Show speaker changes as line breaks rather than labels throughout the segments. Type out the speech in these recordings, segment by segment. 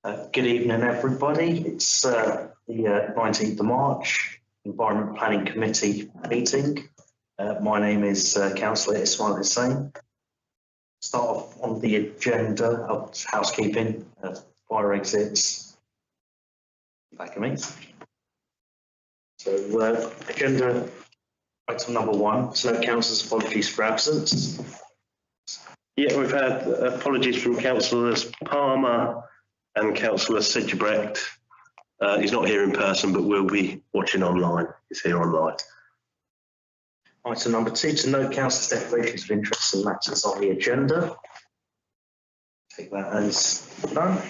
Good evening, everybody. It's the 19th of March, Environment Planning Committee meeting. My name is Councillor Ismail Hussain. Start off on the agenda of housekeeping, fire exits. Back at me. So, agenda item number 1, so councillors' apologies for absence.
Yeah, we've had apologies from Councillors Palmer and Councillor Sidgebrecht. He's not here in person, but will be watching online. He's here online.
Item number 2, to note councillors' declarations of interest in matters on the agenda. Take that as done.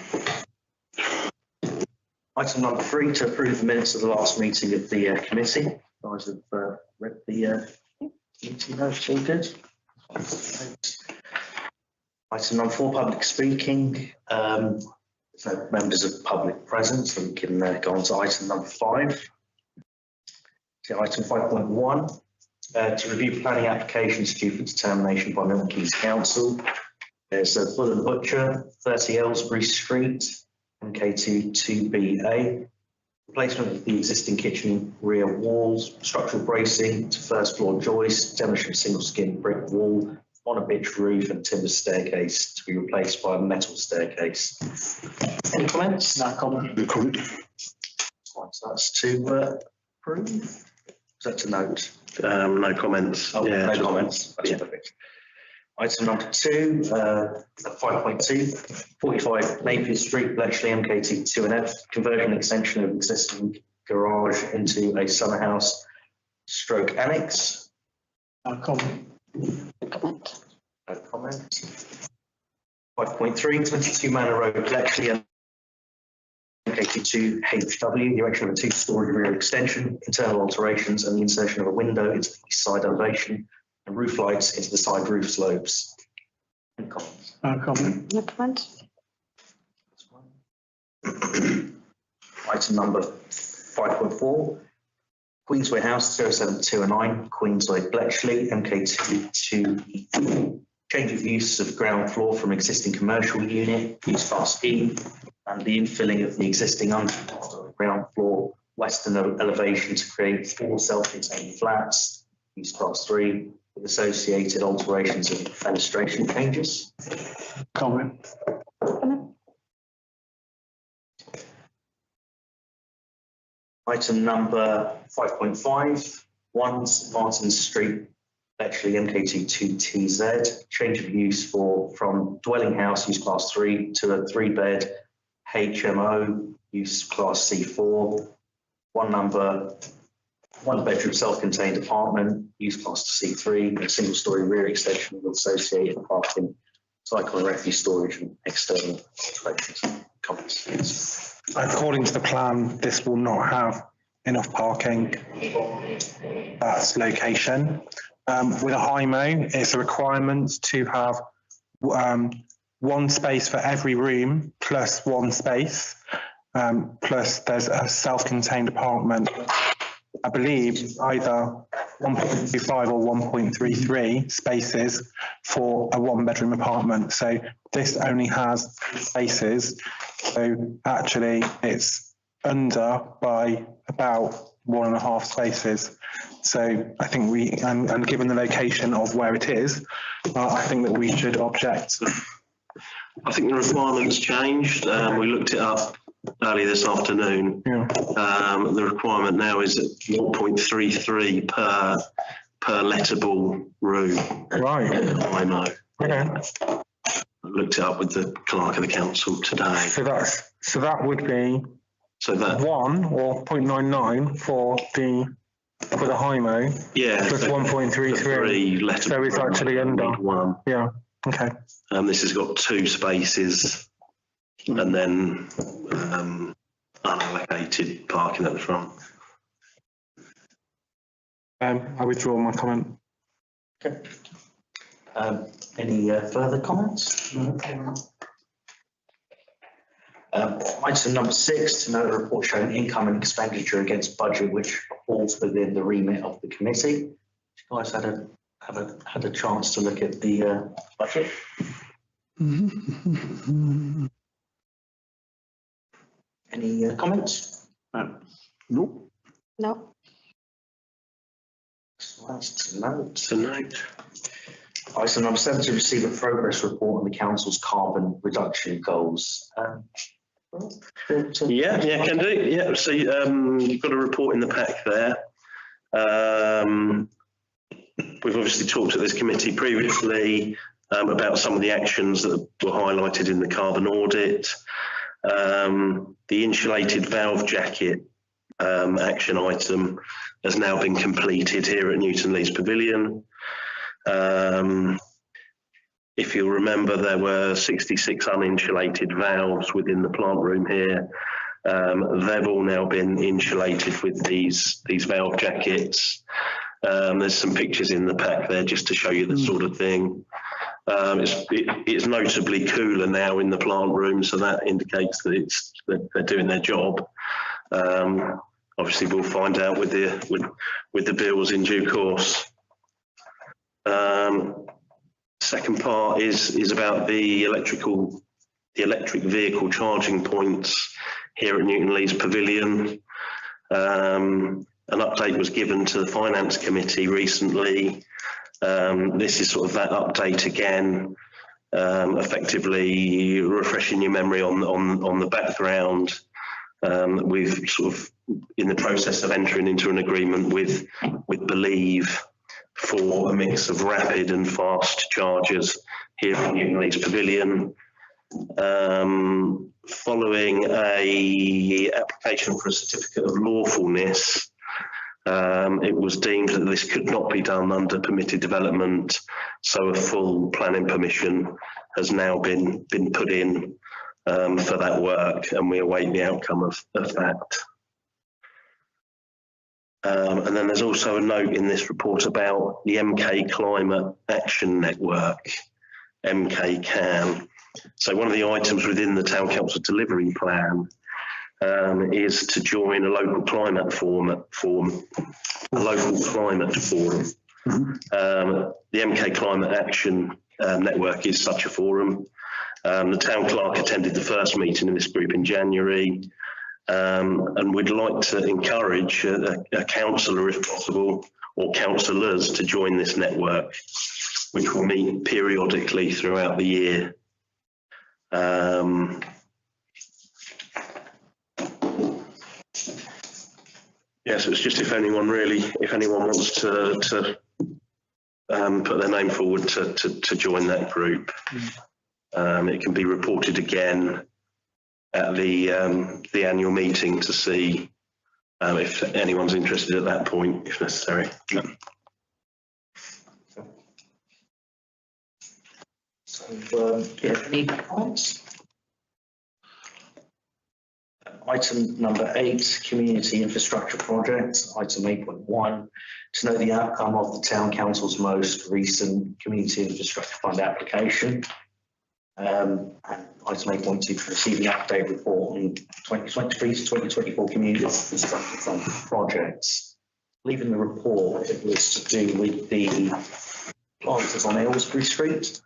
Item number 3, to approve the minutes of the last meeting of the committee. You guys have read the meeting notes, all good? Item number 4, public speaking. There's no members of public present, so we can go on to item number 5. So item 5.1, to review planning applications due for determination by Milton Keynes Council. There's a Bull and Butcher, 30 Aylesbury Street, MK2 2BA. Replacement of the existing kitchen rear walls, structural bracing to first floor joist, demolition of single skin brick wall, on a pitched roof and timber staircase to be replaced by a metal staircase. Any comments?
No comment.
No comment.
Right, so that's to approve. Is that to note?
No comments.
Oh,
yeah,
no comments. That's
yeah.
perfect. Item number 2, 5.2, 45 Napier Street, Bletchley, MK2 2NF, conversion and extension of existing garage into a summer house stroke annex.
No comment.
No comment. 5.3, 22 Manor Road, Bletchley, MK2 HW, the erection of a 2-storey rear extension, internal alterations and the insertion of a window into the side elevation and roof lights into the side roof slopes. Any comments?
No comment.
No comment.
Item number 5.4, Queensway House 07209, Queensway Bletchley, MK2 2 change of use of ground floor from existing commercial unit, use class E, and the infilling of the existing ground floor western elevation to create 4 self-contained flats, use class 3, with associated alterations and fenestration changes.
Comment.
Item number 5.5, 1 St Martin Street, Bletchley, MK2 2TZ, change of use from dwelling house use class 3 to a 3-bed HMO use class C4, 1 bedroom self-contained apartment use class C3, a single-storey rear extension with associated parking, cycle and refuse storage and external alterations. Comments?
According to the plan, this will not have enough parking. That's location. With a HIMO, it's a requirement to have 1 space for every room plus 1 space, plus there's a self-contained apartment. I believe either 1.25 or 1.33 spaces for a 1-bedroom apartment. So this only has spaces. So actually it's under by about 1.5 spaces. So I think and given the location of where it is, I think that we should object.
I think the requirements changed. We looked it up earlier this afternoon.
Yeah.
The requirement now is at 0.33 per lettable room.
Right.
I know.
Okay.
I looked it up with the clerk of the council today.
So that would be
So that
1 or 0.99 for the HIMO.
yeah,
Plus
so
1.33.
3 lettable.
So it's actually under.
1.
Yeah. Okay.
This has got 2 spaces and then unallocated parking at the front.
I withdraw my comment.
Okay. Any further comments? No. Item number 6, to note a report showing income and expenditure against budget which falls within the remit of the committee. You guys had a chance to look at the budget? Any comments?
No.
No.
So that's to note.
So note.
Item number 7, to receive a progress report on the council's carbon reduction goals.
Yeah, can do. Yeah, so you've got a report in the pack there. We've obviously talked at this committee previously about some of the actions that were highlighted in the carbon audit. The insulated valve jacket action item has now been completed here at Newton Lees Pavilion. If you'll remember, there were 66 uninsulated valves within the plant room here. They've all now been insulated with these valve jackets. There's some pictures in the pack there just to show you the sort of thing. It's notably cooler now in the plant room, so that indicates that they're doing their job. Obviously, we'll find out with the bills in due course. Second part is about the electric vehicle charging points here at Newton Lees Pavilion. An update was given to the Finance Committee recently. This is sort of that update again, effectively refreshing your memory on the background. We've sort of in the process of entering into an agreement with Believe for a mix of rapid and fast chargers here at Newton Lees Pavilion. Following a application for a certificate of lawfulness, it was deemed that this could not be done under permitted development, so a full planning permission has now been put in for that work, and we await the outcome of that. And then there's also a note in this report about the MK Climate Action Network, MK CAN. So one of the items within the Town Council delivery plan is to join a local climate forum. The MK Climate Action Network is such a forum. The town clerk attended the first meeting in this group in January, and we'd like to encourage a councillor, if possible, or councillors to join this network, which will meet periodically throughout the year. Yes, it's just if anyone wants to put their name forward to join that group. It can be reported again at the annual meeting to see if anyone's interested at that point, if necessary.
So, any comments? Item number 8, community infrastructure project. Item 8.1, to know the outcome of the Town Council's most recent community infrastructure fund application. And item 8.2, to receive the update report on 2023 to 2024 community infrastructure fund projects. Leaving the report, it was to do with the planters on Aylesbury Street.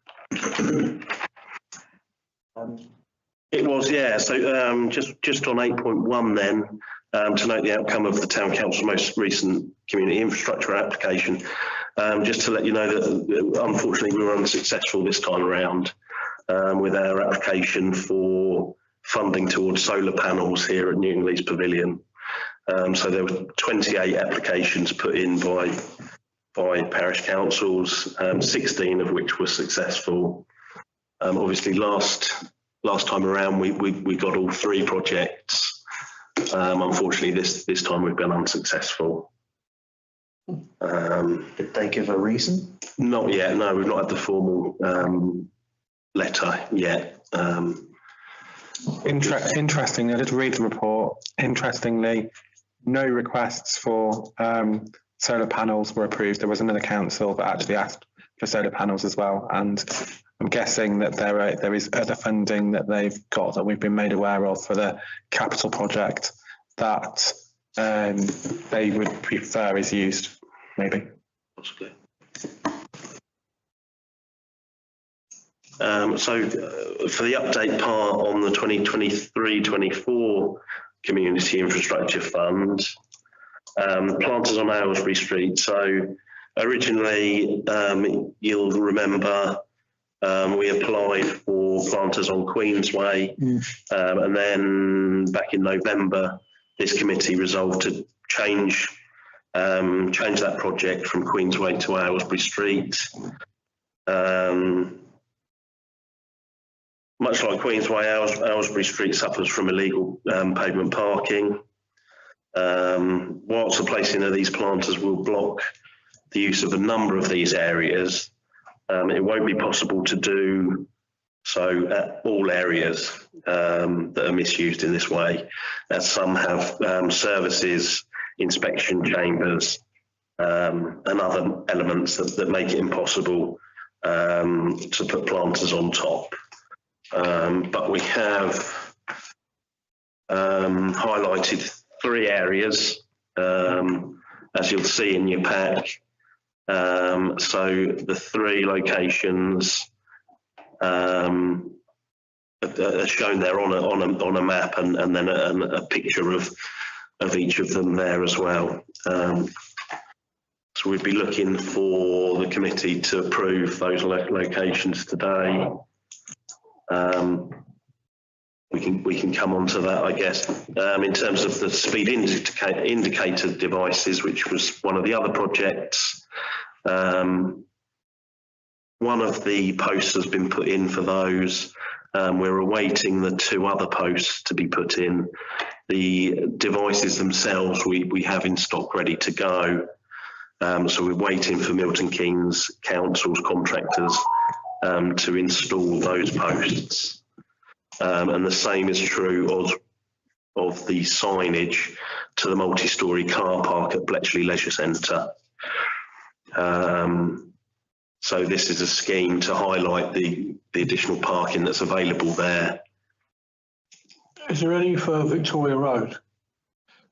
It was, yeah. So just on 8.1 then, to note the outcome of the Town Council's most recent community infrastructure application, just to let you know that unfortunately we were unsuccessful this time around with our application for funding towards solar panels here at Newton Lees Pavilion. So there were 28 applications put in by parish councils, 16 of which were successful. Obviously last time around we got all 3 projects. Unfortunately this time we've been unsuccessful.
Did they give a reason?
Not yet, no, we've not had the formal letter yet.
Interestingly, I did read the report. Interestingly, no requests for solar panels were approved. There was another council that actually asked for solar panels as well, and I'm guessing that there is other funding that they've got that we've been made aware of for the capital project that they would prefer is used, maybe.
Possibly. For the update part on the 2023-24 Community Infrastructure Fund, planters on Aylesbury Street. So originally, you'll remember, we applied for planters on Queensway, and then back in November, this committee resolved to change that project from Queensway to Aylesbury Street. Much like Queensway, Aylesbury Street suffers from illegal pavement parking. Whilst the placing of these planters will block the use of a number of these areas, it won't be possible to do so at all areas that are misused in this way, as some have services, inspection chambers, and other elements that make it impossible to put planters on top. But we have highlighted 3 areas, as you'll see in your pack. So the 3 locations are shown there on a map, and then a picture of each of them there as well. So we'd be looking for the committee to approve those locations today. We can come on to that, I guess. In terms of the speed indicator devices, which was one of the other projects, one of the posts has been put in for those. We're awaiting the 2 other posts to be put in. The devices themselves we have in stock ready to go. So we're waiting for Milton Keynes Council's contractors to install those posts. And the same is true of the signage to the multi-storey car park at Bletchley Leisure Centre. So this is a scheme to highlight the additional parking that's available there.
Is there any for Victoria Road?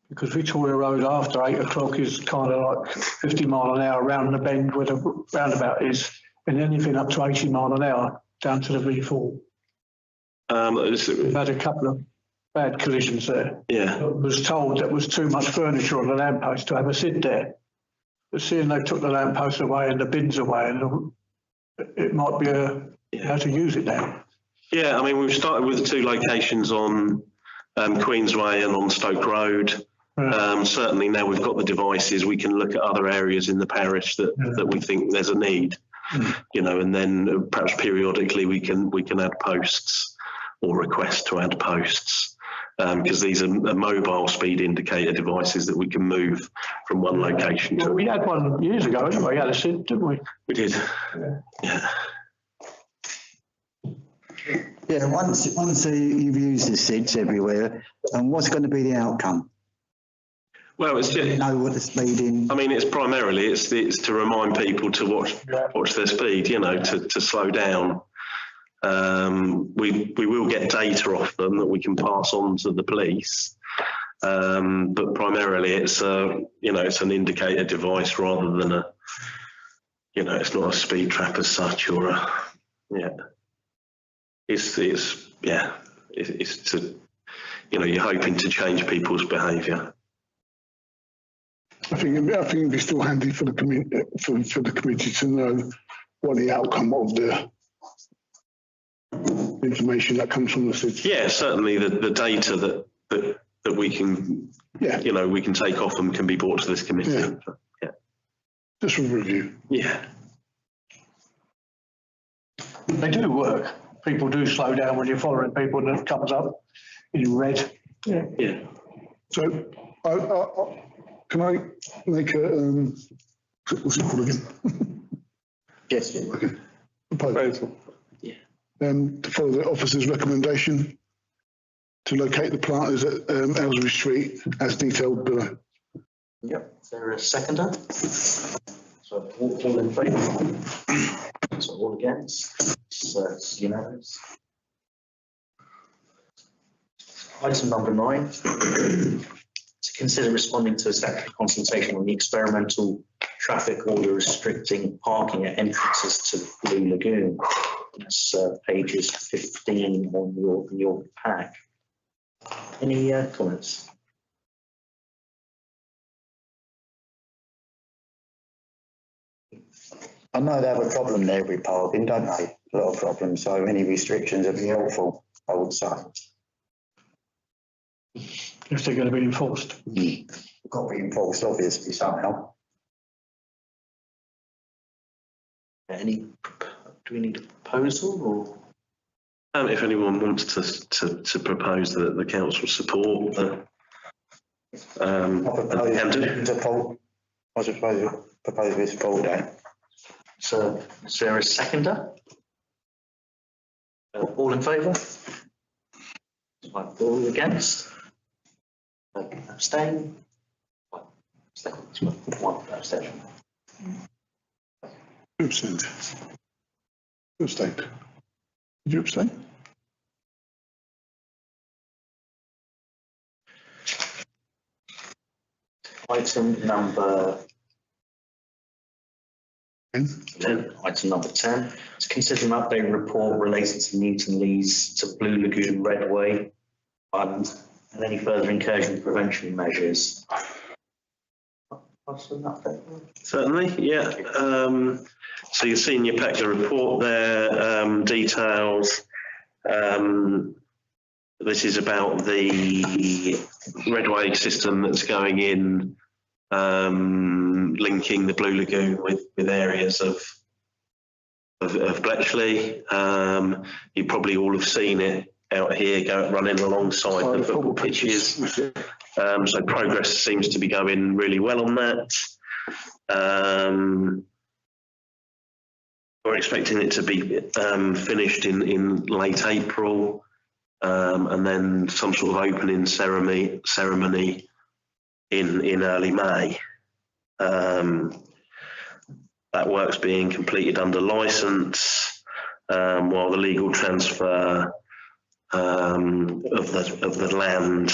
Because Victoria Road after 8 o'clock is kind of like 50 mile an hour round the bend where the roundabout is, and anything up to 80 mile an hour down to the V4. We've had a couple of bad collisions there. Yeah. I was told that was too much furniture on the lamppost to have a sit there. But seeing they took the lamppost away and the bins away, and it might be how to use it now. Yeah,
I mean, we've started with the 2 locations on Queensway and on Stoke Road. Certainly now we've got the devices, we can look at other areas in the parish that we think there's a need, you know, and then perhaps periodically we can add posts or request to add posts, because these are mobile speed indicator devices that we can move from one location to.
We had one years ago, anyway. We had a SID, didn't we?
We did. Yeah.
Yeah, once you've used the SIDs everywhere, and what's going to be the outcome?
Well, it's just,
know what the speeding.
I mean, it's primarily it's to remind people to watch their speed, you know, to slow down. We will get data off them that we can pass on to the police, but primarily it's it's an indicator device rather than it's not a speed trap as such, or it's to, you're hoping to change people's behaviour.
I think it'd be still handy for the community to know what the outcome of the information that comes from the city.
Yeah, certainly the data that we can we can take off them can be brought to this committee. Yeah.
Just for review.
Yeah.
They do work. People do slow down when you're following people, and it comes up in red.
Yeah.
So can I make a what's it called again?
Yes.
Okay. Proposal. Yeah. To follow the officer's recommendation to locate the planters at Aylesbury Street as detailed below.
Yep. Is there a seconder? So all in favour? So all against? So it's unanimous. Item number 9. To consider responding to a statutory consultation on the experimental traffic order restricting parking at entrances to the Blue Lagoon. That's pages 15 on your pack. Any comments?
I know they have a problem there with parking, don't they? A lot of problems, so any restrictions would be helpful, I would say.
If they're going to be enforced.
Got to be enforced, obviously, somehow.
Do we need a proposal or?
If anyone wants to propose that the council support
I propose we support that.
So is there a seconder? All in favour? All against? Abstain? One abstention.
Who abstained? Who abstained? Did you abstain?
Item number
10.
Item number 10 is consider an updated report related to Newton Lees to Blue Lagoon Redway Fund and any further incursion prevention measures.
Certainly, yeah. So you've seen your pack the report there, details. This is about the Redway system that's going in, linking the Blue Lagoon with areas of Bletchley. You probably all have seen it out here running alongside the football pitches. So progress seems to be going really well on that. We're expecting it to be finished in late April, and then some sort of opening ceremony in early May. That work's being completed under licence, while the legal transfer of the land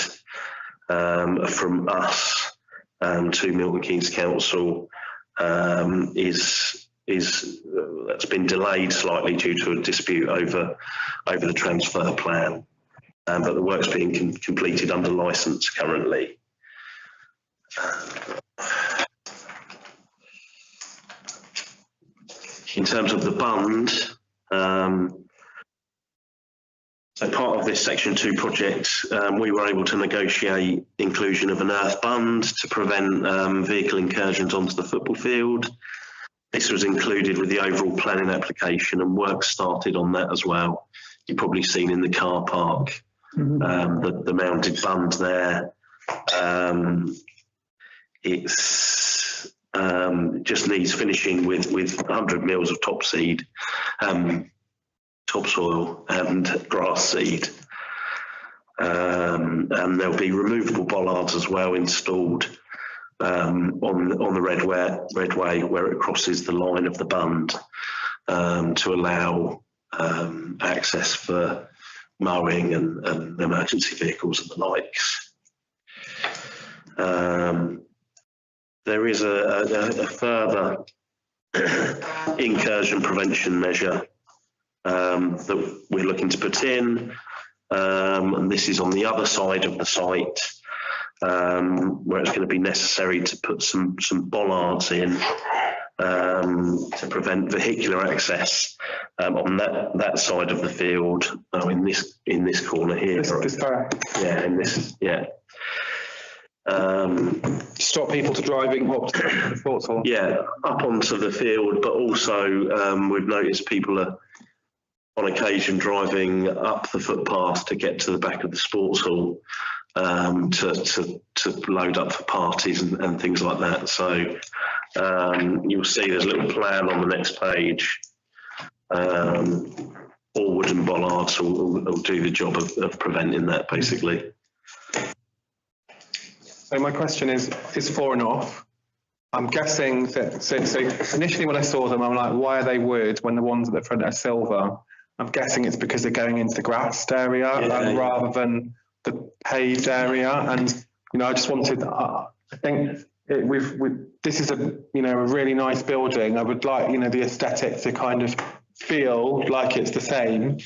from us to Milton Keynes Council that's been delayed slightly due to a dispute over the transfer plan, but the work's being completed under licence currently. In terms of the bund, so part of this Section 2 project, we were able to negotiate inclusion of an earth bund to prevent vehicle incursions onto the football field. This was included with the overall planning application and work started on that as well. You've probably seen in the car park, the mounted bund there. It's just needs finishing with 100 mils of topsoil and grass seed. And there'll be removable bollards as well installed on the Redway where it crosses the line of the bund, to allow access for mowing and emergency vehicles and the likes. There is a further incursion prevention measure that we're looking to put in, and this is on the other side of the site, where it's going to be necessary to put some bollards in to prevent vehicular access on that side of the field. In this corner here.
Stop people to driving up to the sports hall.
Yeah, up onto the field, but also we've noticed people are on occasion driving up the footpath to get to the back of the sports hall, to load up for parties and things like that. So you'll see there's a little plan on the next page. All wooden bollards will do the job of preventing that, basically.
So my question is 4 enough? I'm guessing that, so initially when I saw them, I'm like, why are they wood when the ones at the front are silver? I'm guessing it's because they're going into the grassed area rather than the paved area. And, I just wanted, I think this is a really nice building. I would like, the aesthetic to kind of feel like it's the same,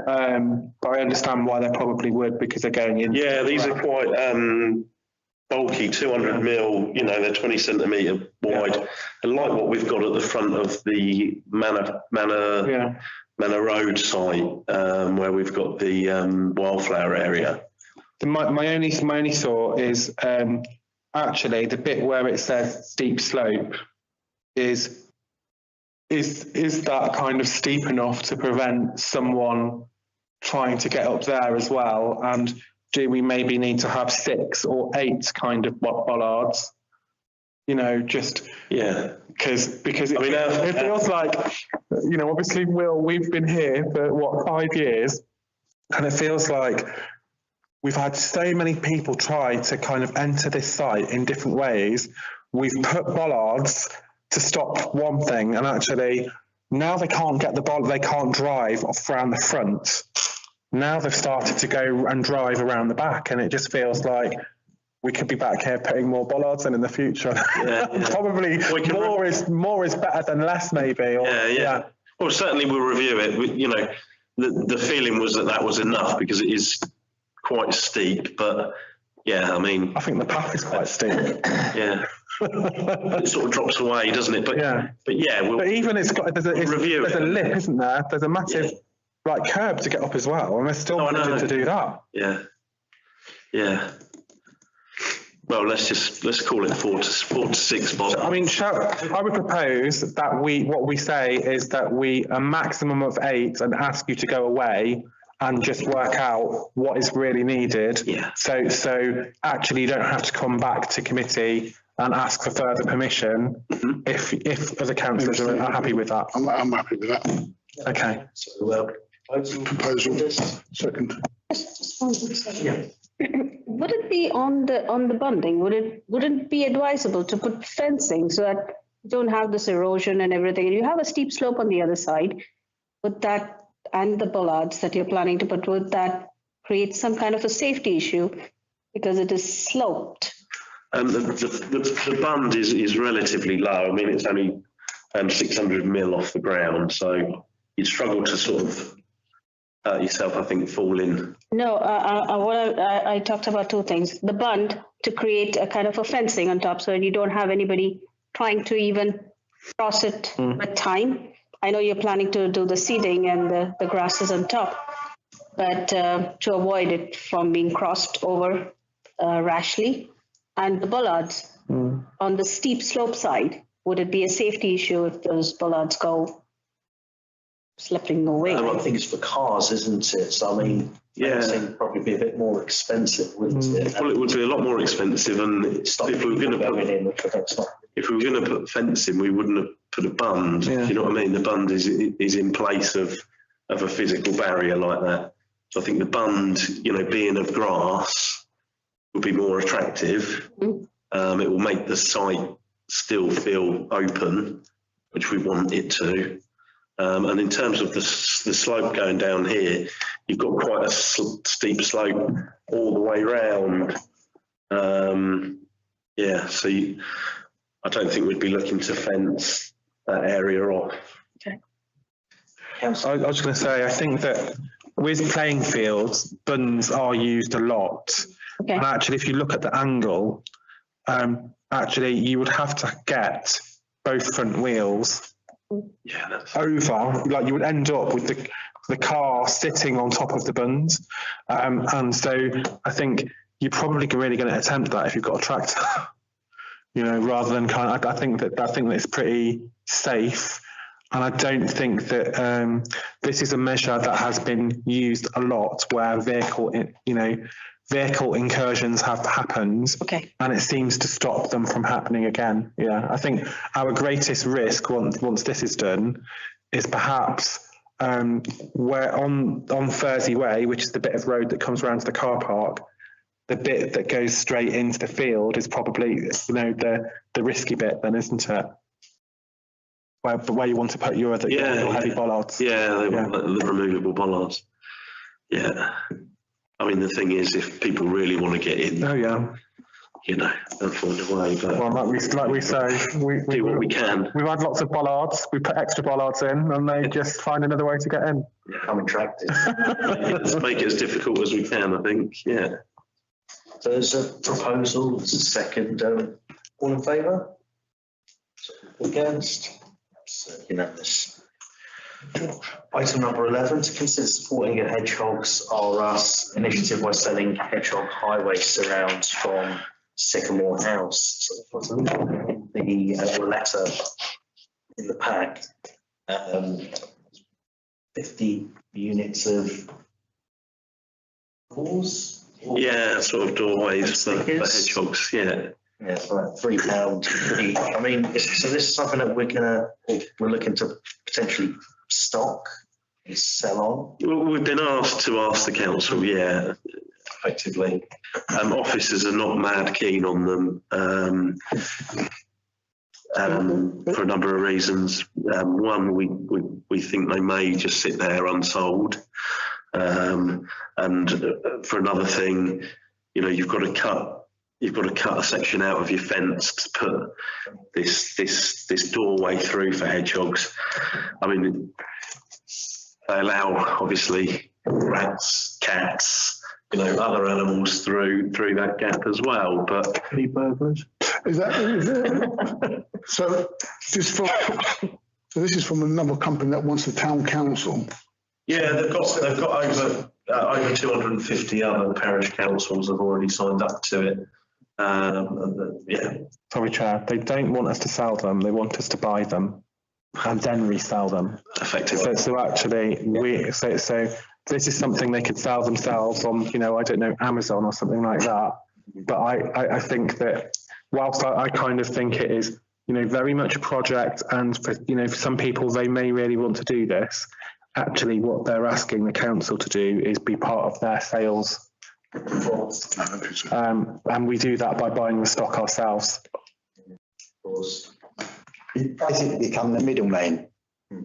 but I understand why they probably would, because they're going in.
Yeah, these are quite bulky, 200 mil, you know, they're 20 centimetre wide. And like what we've got at the front of the Manor Road site, where we've got the wildflower area.
My only thought is actually the bit where it says steep slope is that kind of steep enough to prevent someone trying to get up there as well? And do we maybe need to have 6 or 8 kind of bollards? You know, just because it feels like, you know, obviously we've been here for 5 years, and it feels like we've had so many people try to kind of enter this site in different ways. We've put bollards to stop one thing, and actually now they can't get the bollard, they can't drive off around the front. Now they've started to go and drive around the back, and it just feels like we could be back here putting more bollards in the future. Probably more is better than less, maybe. Or,
Well, certainly we'll review it. You know, the feeling was that was enough, because it is quite steep, but yeah, I mean,
I think the path is quite steep.
Yeah. It sort of drops away, doesn't it? But
but even there's a lip, isn't there? There's a massive like curb to get up as well, and they're still managing to do that.
Yeah. Well, let's call it 4 to 6 bollards.
I mean, I would propose that what we say is that we a maximum of 8 and ask you to go away and just work out what is really needed.
Yeah.
So actually you don't have to come back to committee and ask for further permission if other councillors are happy with that.
I'm happy with that.
Okay.
So,
Proposal, second.
Would it be on the bunding? Wouldn't it be advisable to put fencing so that you don't have this erosion and everything, and you have a steep slope on the other side? Would that, and the bollards that you're planning to put, would that create some kind of a safety issue because it is sloped?
The bund is relatively low. I mean, it's only 600 mil off the ground, so you'd struggle to sort of hurt yourself, I think, fall in.
No, I talked about 2 things. The bund, to create a kind of a fencing on top so you don't have anybody trying to even cross it with time. I know you're planning to do the seeding and the grasses on top, but to avoid it from being crossed over rashly. And the bollards on the steep slope side, would it be a safety issue if those bollards go slipping away?
I think it's for cars, isn't it? So I mean, fencing would probably be a bit more expensive, wouldn't it?
Well, it would be a lot more expensive, and if we were going to put fencing, we wouldn't have put a bund.
Yeah.
You know what I mean? The bund is in place of a physical barrier like that. So I think the bund, you know, being of grass, would be more attractive. It will make the site still feel open, which we want it to. And in terms of the slope going down here, you've got quite a steep slope all the way round. So I don't think we'd be looking to fence that area off.
Okay.
I was going to say, I think that with playing fields, bunds are used a lot.
Okay.
And actually, if you look at the angle, actually you would have to get both front wheels over, like you would end up with the car sitting on top of the bunds. And so I think you're probably really going to attempt that if you've got a tractor, you know, rather than I think that it's pretty safe. And I don't think that this is a measure that has been used a lot where vehicle incursions have happened, and it seems to stop them from happening again. Yeah, I think our greatest risk once this is done is perhaps where on Thursday Way, which is the bit of road that comes around to the car park, the bit that goes straight into the field is probably, you know, the risky bit then, isn't it? Where you want to put your heavy bollards.
The removable bollards. Yeah. I mean, the thing is, if people really want to get in, you know, and find a way, but
Well, like we say,
do what we can.
we've had lots of bollards. We put extra bollards in, and they just find another way to get in.
Become attractive.
Let's make it as difficult as we can, I think, yeah.
So there's a proposal, there's a second, all in favour? Against? So unanimous. Item number 11, to consider supporting a Hedgehogs R Us initiative by selling hedgehog highway surrounds from Sycamore House. So if I was looking at the letter in the pack, 50 units of doors?
Yeah, sort of doorways for hedgehogs, yeah.
Yeah, it's like £3 each. I mean, so this is something that we're looking to potentially stock and sell on.
Well, we've been asked to ask the council, yeah, effectively. Officers are not mad keen on them for a number of reasons. One, we think they may just sit there unsold. And for another thing, you know, you've got to cut a section out of your fence to put this doorway through for hedgehogs. I mean, they allow obviously rats, cats, you know, other animals through that gap as well. But
Any burglars?
Is that? So this is from another company that wants the town council.
yeah, they've got over 250 other parish councils have already signed up to it. Yeah.
Sorry, Chair. They don't want us to sell them. They want us to buy them and then resell them.
Effectively.
So actually, so this is something they could sell themselves on, you know, I don't know, Amazon or something like that. But I think that whilst I kind of think it is, you know, very much a project, and for, you know, for some people they may really want to do this. Actually, what they're asking the council to do is be part of their sales. And we do that by buying the stock ourselves.
Of course.
You basically become the middleman.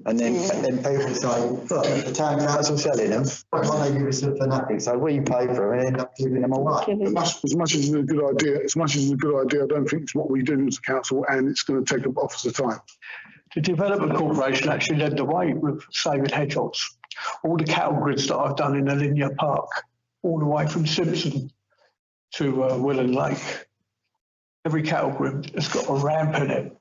And then people say, look, the town council selling them, why can't they give us them for nothing? So we pay for them and end up giving them away.
As much as it's a good idea, I don't think it's what we do as a council, and it's going to take up officer time.
The Development Corporation actually led the way with saving hedgehogs. All the cattle grids that I've done in the Linear Park, all the way from Simpson to Willen Lake, every cattle grid has got a ramp in it.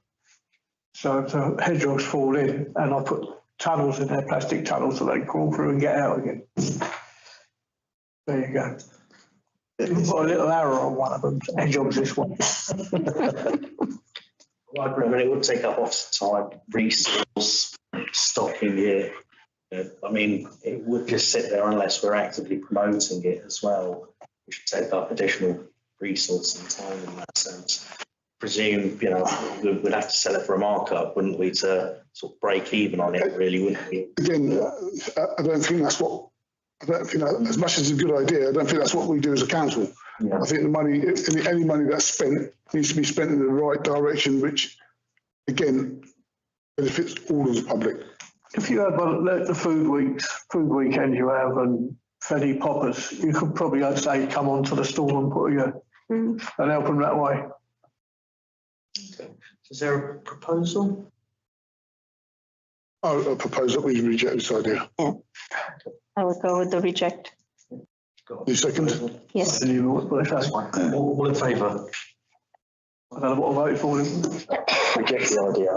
So if the hedgehogs fall in, and I put tunnels in there, plastic tunnels, so they crawl through and get out again. There you go. You've got a little arrow on one of them, hedgehogs this one.
I agree. I mean, it would take up officer time, resource, stocking it. I mean, it would just sit there unless we're actively promoting it as well, which would take up additional resource and time in that sense. Presume, you know, we'd have to sell it for a markup, wouldn't we, to sort of break even on it, really, wouldn't we?
Again, I don't think that, as much as it's a good idea, I don't think that's what we do as a council.
Yeah.
I think the money, any money that's spent needs to be spent in the right direction, which again benefits all of the public.
If you have the food weekend you have, and Fenny poppers, you could probably, I'd say, come onto the stall and put and help them that way.
Okay. Is there a proposal?
I propose that we reject this idea.
Yeah. I would go with the reject.
You second?
Yes.
All in favour?
I don't know what I voted for.
Reject the idea.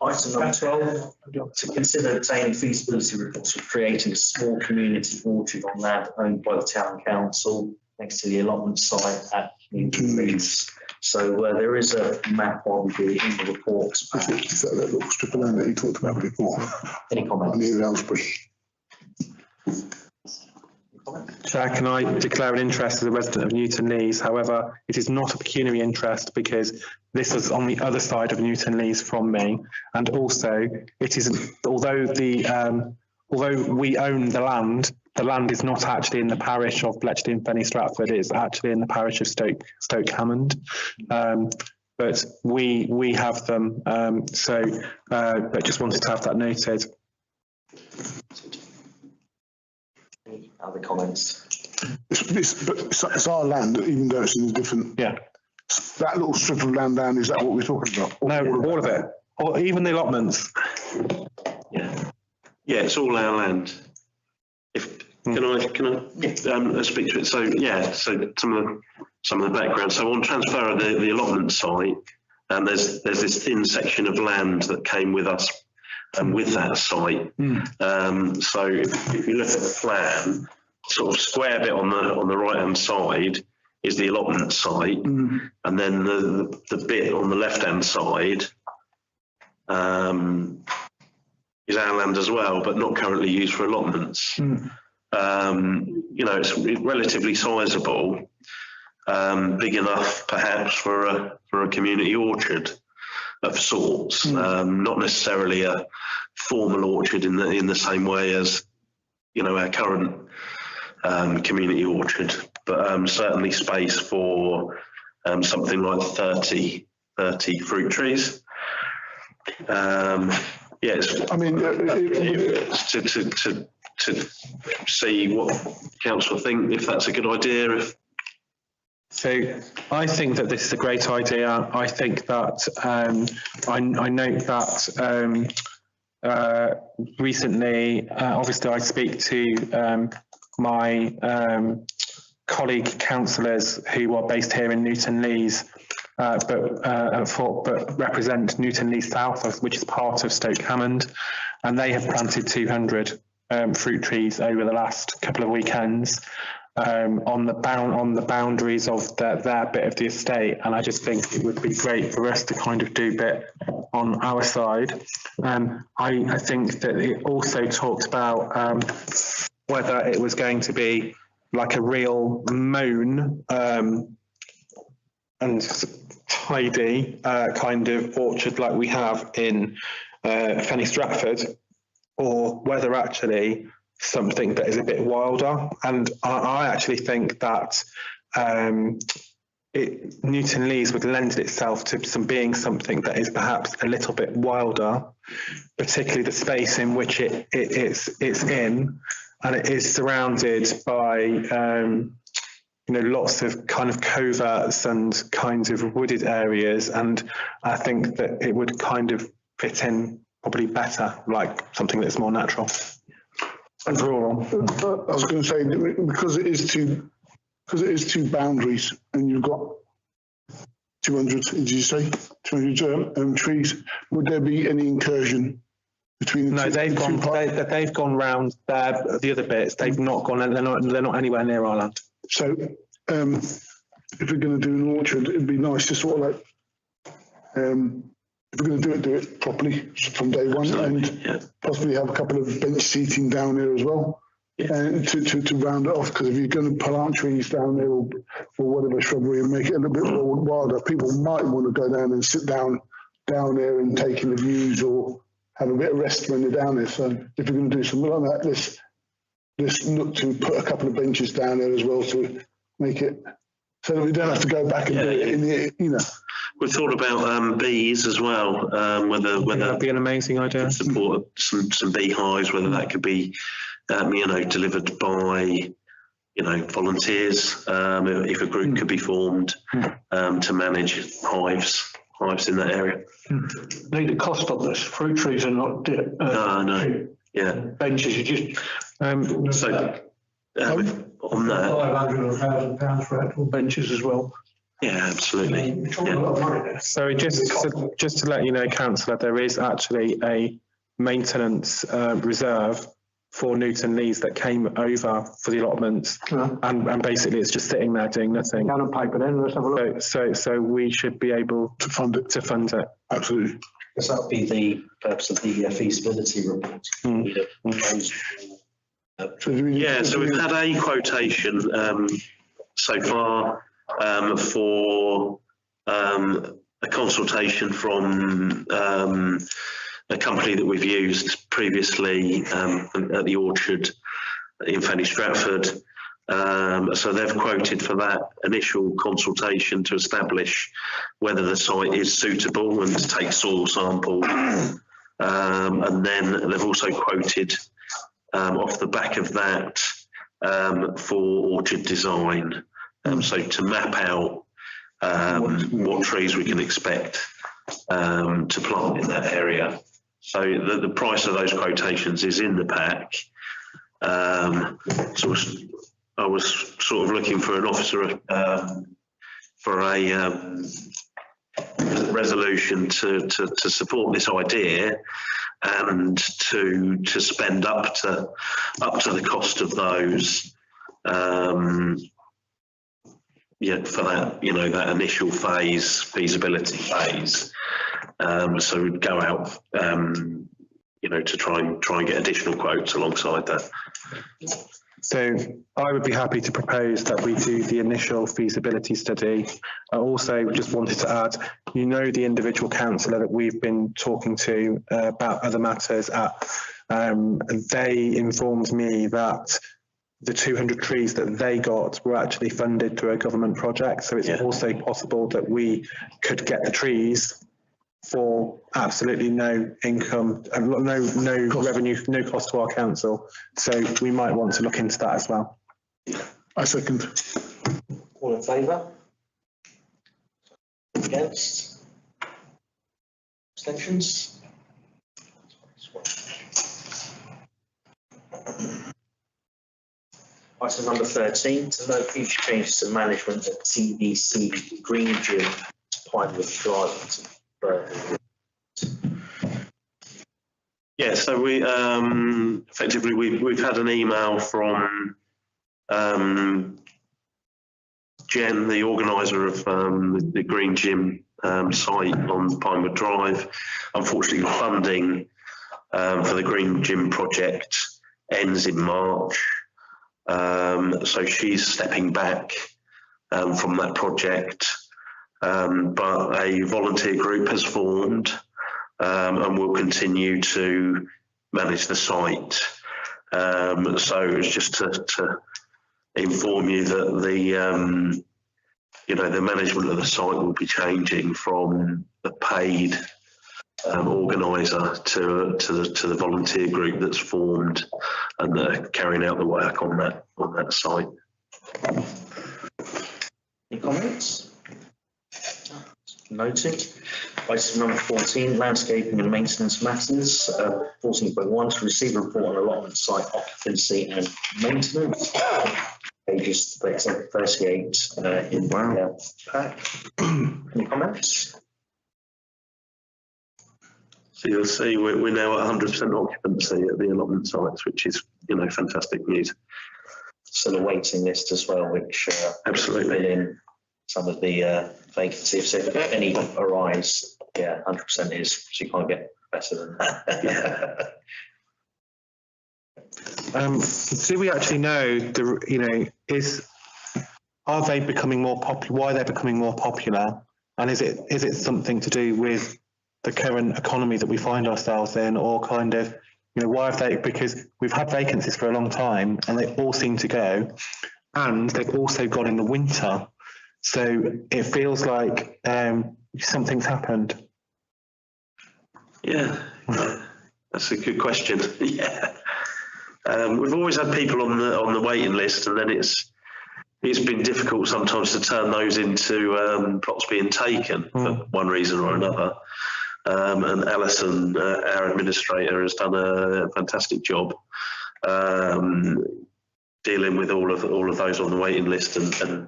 Item number 12, to consider obtaining feasibility reports for creating a small community orchard on land owned by the town council next to the allotment site at Newton Leeds. So there is a map on the in the report.
Is that little strip of land that you talked about before?
Any comments?
Near Aylesbury.
Chair, can I declare an interest as a resident of Newton Lees? However, it is not a pecuniary interest because this is on the other side of Newton Lees from me. And also, it is, although we own the land is not actually in the parish of Bletchley and Fenny Stratford. It's actually in the parish of Stoke Hammond. But we have them. But just wanted to have that noted.
Other comments?
It's our land, even though it's in a different.
Yeah.
That little strip of land down, is that what we're talking about?
No, all of it, or even the allotments.
Yeah, it's all our land. Can I speak to it? So yeah, so some of the background. So on transfer of the allotment site, there's this thin section of land that came with us and with that site. So if you look at the plan, sort of square bit on the right hand side is the allotment site, and then the bit on the left hand side is our land as well, but not currently used for allotments. It's relatively sizable, big enough perhaps for a community orchard of sorts, not necessarily a formal orchard in the same way as our current community orchard, but certainly space for something like 30 fruit trees. Yes, I mean, to see what council think, if that's a good idea.
So I think that this is a great idea. I think that I note that recently, obviously I speak to my colleague councillors who are based here in Newton Lees, but represent Newton Lees South, which is part of Stoke Hammond, and they have planted 200 fruit trees over the last couple of weekends on the boundaries of their bit of the estate, and I just think it would be great for us to kind of do a bit on our side. I think that it also talked about whether it was going to be like a real mown and tidy kind of orchard like we have in Fenny Stratford, or whether actually something that is a bit wilder. And I actually think that Newton Lees would lend itself to being something that is perhaps a little bit wilder, particularly the space in which it's in, and it is surrounded by lots of kind of coverts and kinds of wooded areas, and I think that it would kind of fit in probably better, like something that's more natural and rural.
I was going to say, because it is two boundaries, and you've got 200, did you say 200 trees? Would there be any incursion between the two?
They've gone round there. The other bits, they've not gone. They're not anywhere near our land.
So, if we're going to do an orchard, it'd be nice to sort of like, if we're going to do it properly from day one, and possibly have a couple of bench seating down there as well, and to round it off. Because if you're going to plant trees down there or whatever shrubbery and make it a little bit more wilder, people might want to go down and sit down there and take in the views or have a bit of rest when they're down there. So if we're going to do something like that, let's look to put a couple of benches down there as well to make it so that we don't have to go back and do it in the,
We thought about bees as well, whether
that'd be an amazing idea.
Support some beehives, whether that could be, delivered by, volunteers, if a group could be formed to manage hives in that area.
Need a cost on this. Fruit trees are not
no. Yeah.
Benches, you just
on that,
£500 or £1,000 for actual benches as well.
Yeah, absolutely.
So just to let you know, councillor, there is actually a maintenance reserve for Newton Lees that came over for the allotments, and basically it's just sitting there doing nothing.
Down on paper then, let's have a look.
So we should be able
to fund it. Absolutely.
Because that would be the purpose of the feasibility report.
So we've had a quotation so far for a consultation from a company that we've used previously at the orchard in Fenny Stratford. So they've quoted for that initial consultation to establish whether the site is suitable and to take soil samples. And then they've also quoted off the back of that for orchard design. So to map out what trees we can expect to plant in that area. So the price of those quotations is in the pack. So I was sort of looking for an officer for a resolution to support this idea and to spend up to the cost of those. For that, that initial phase, feasibility phase. So we'd go out, to try and get additional quotes alongside that.
So I would be happy to propose that we do the initial feasibility study. I also just wanted to add, the individual councillor that we've been talking to about other matters they informed me that the 200 trees that they got were actually funded through a government project. So it's also possible that we could get the trees for absolutely no income and no revenue, no cost to our council. So we might want to look into that as well.
I second.
All in favour? Against? Abstentions? Item number 13, to note future changes to management at TBC Green Gym, Pinewood Drive.
Yeah, so we effectively we've had an email from Jen, the organiser of the Green Gym site on Pinewood Drive. Unfortunately, funding for the Green Gym project ends in March. So she's stepping back from that project, but a volunteer group has formed and will continue to manage the site. So it's just to inform you that the the management of the site will be changing from the paid organiser to the volunteer group that's formed and they're carrying out the work on that site.
Any comments? Noted. Item number 14, landscaping and maintenance matters. 14.1, to receive a report on allotment site occupancy and maintenance. Pages 38 in the pack. Any comments?
So you'll see we're now at 100% occupancy at the allotment sites, which is, fantastic news.
So the waiting list as well, which
absolutely
fill in some of the vacancies. If any arise, 100% is, so you can't get better than that.
Do we actually know are they becoming more popular? Why they're becoming more popular? And is it something to do with the current economy that we find ourselves in, or kind of, why have they, because we've had vacancies for a long time and they all seem to go, and they've also gone in the winter. So it feels like something's happened.
Yeah, that's a good question. Yeah. We've always had people on the waiting list, and then it's been difficult sometimes to turn those into plots being taken for one reason or another. And Alison, our administrator, has done a fantastic job dealing with all of those on the waiting list and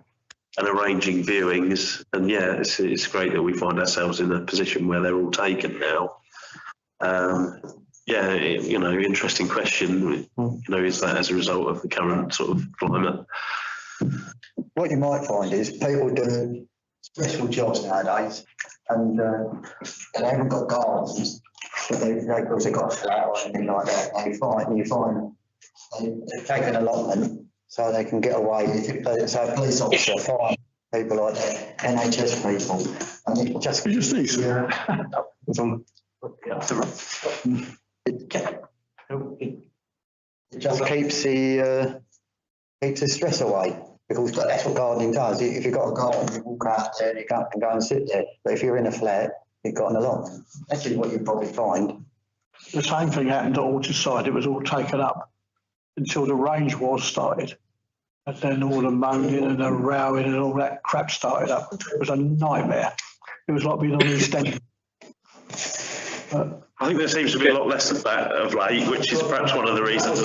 arranging viewings. And it's great that we find ourselves in a position where they're all taken now. Interesting question. Is that as a result of the current sort of climate?
What you might find is people do stressful jobs nowadays, and they haven't got gardens, but they've also got a flat or anything like that. And you find they've taken allotment so they can get away. So a police officer find people like that, NHS people, and it just
sneeze.
It just keeps the stress away, because that's what gardening does. If you've got a garden, you walk out there and you can go and sit there. But if you're in a flat, you've got an allotment. That's what you probably find.
The same thing happened at Orchard Side. It was all taken up until the range wars started. And then all the moaning and the rowing and all that crap started up. It was a nightmare. It was like being on EastEnders.
I think there seems to be a lot less of that of late, which is perhaps one of the reasons.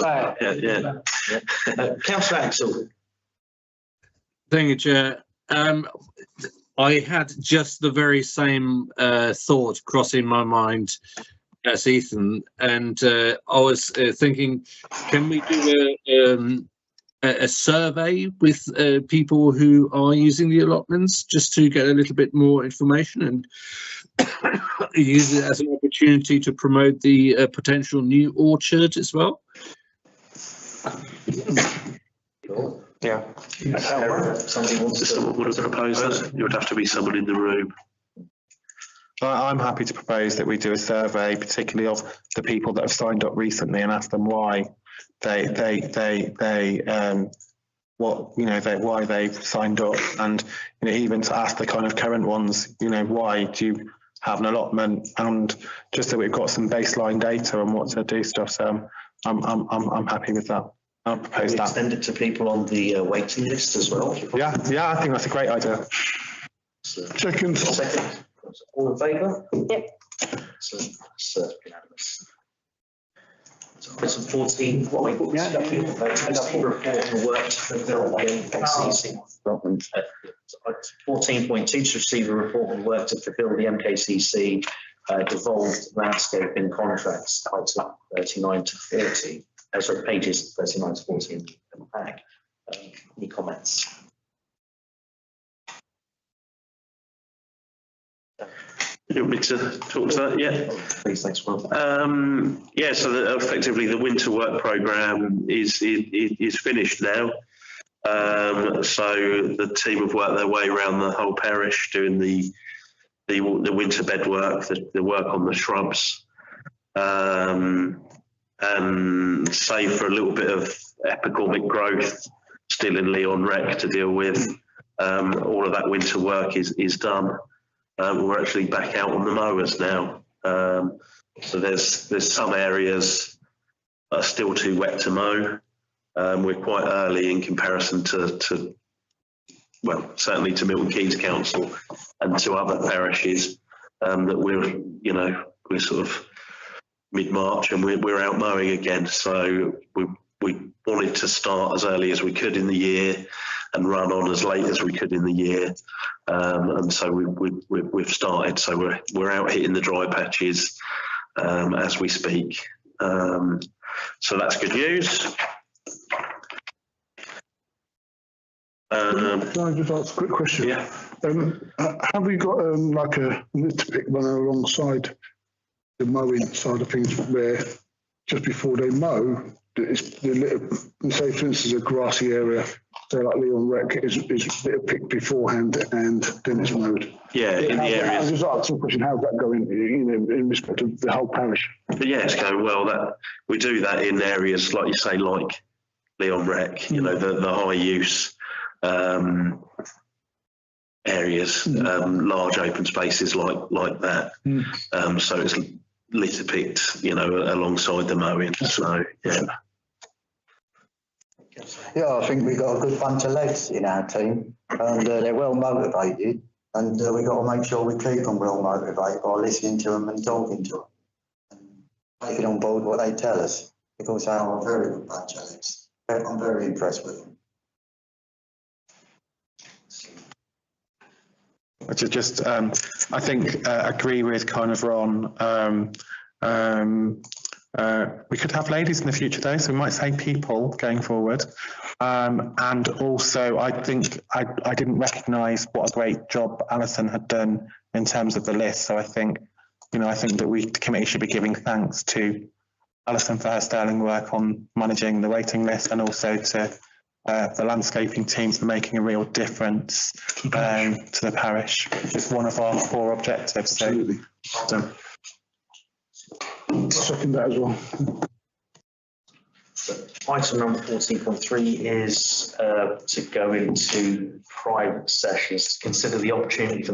Councillor Axel.
Thank you, Chair. I had just the very same thought crossing my mind as Ethan, and I was thinking, can we do a survey with people who are using the allotments just to get a little bit more information and use it as an opportunity to promote the potential new orchard as well?
Yeah.
Somebody wants to.
Someone would have proposed that. You would have to be someone in the room.
I'm happy to propose that we do a survey, particularly of the people that have signed up recently, and ask them why why they've signed up, and even to ask the kind of current ones, why do you have an allotment, and just so we've got some baseline data on what to do stuff. So I'm happy with that. I'll propose that.
Extend it to people on the waiting list as well.
Yeah, I think that's a great idea.
Second.
All in favour?
Yep.
So unanimous. So item 14, what we put report and work to fulfil the MKCC. 14.2 to receive a report and work to fulfil the MKCC devolved landscaping contracts, item 39 to 40. Sorry, pages 39 to 40 in the pack. Any comments?
You want me to talk to that? Yeah.
Please, thanks, Will.
So effectively the winter work programme is finished now. So the team have worked their way around the whole parish doing the winter bed work, the work on the shrubs. And save for a little bit of epigonic growth still in Leon Rec to deal with, all of that winter work is done. We're actually back out on the mowers now. So there's some areas that are still too wet to mow. We're quite early in comparison to certainly to Milton Keynes Council and to other parishes, that we're sort of mid-March and we're out mowing again. So we wanted to start as early as we could in the year and run on as late as we could in the year. And so we've started. So we're out hitting the dry patches as we speak. So that's good news.
Can I just ask a quick question?
Yeah.
Have we got like a nitpick runner alongside the mowing side of things, where just before they mow, it's the little, say for instance a grassy area, so like Leon Rec is litter picked beforehand and then it's mowed?
Yeah, in the areas.
I just asked a question, how's that going, in respect of the whole parish?
But yeah, it's going well. That we do that in areas like you say, like Leon Rec, the high use areas, large open spaces like that. So it's litter picked, alongside the mowing. So yeah.
Yeah, I think we've got a good bunch of lads in our team, and they're well motivated, and we've got to make sure we keep them well motivated by listening to them and talking to them, and taking on board what they tell us, because they are a very good bunch of lads. I'm very impressed with them.
I think agree with kind of Ron. We could have ladies in the future though, so we might say people going forward. And also, I think I didn't recognise what a great job Alison had done in terms of the list. So I think that the committee should be giving thanks to Alison for her sterling work on managing the waiting list, and also to the landscaping teams for making a real difference to the parish, which is one of our core objectives.
Absolutely. So, second that as well.
So, item number 14.3 is to go into private sessions to consider the opportunity for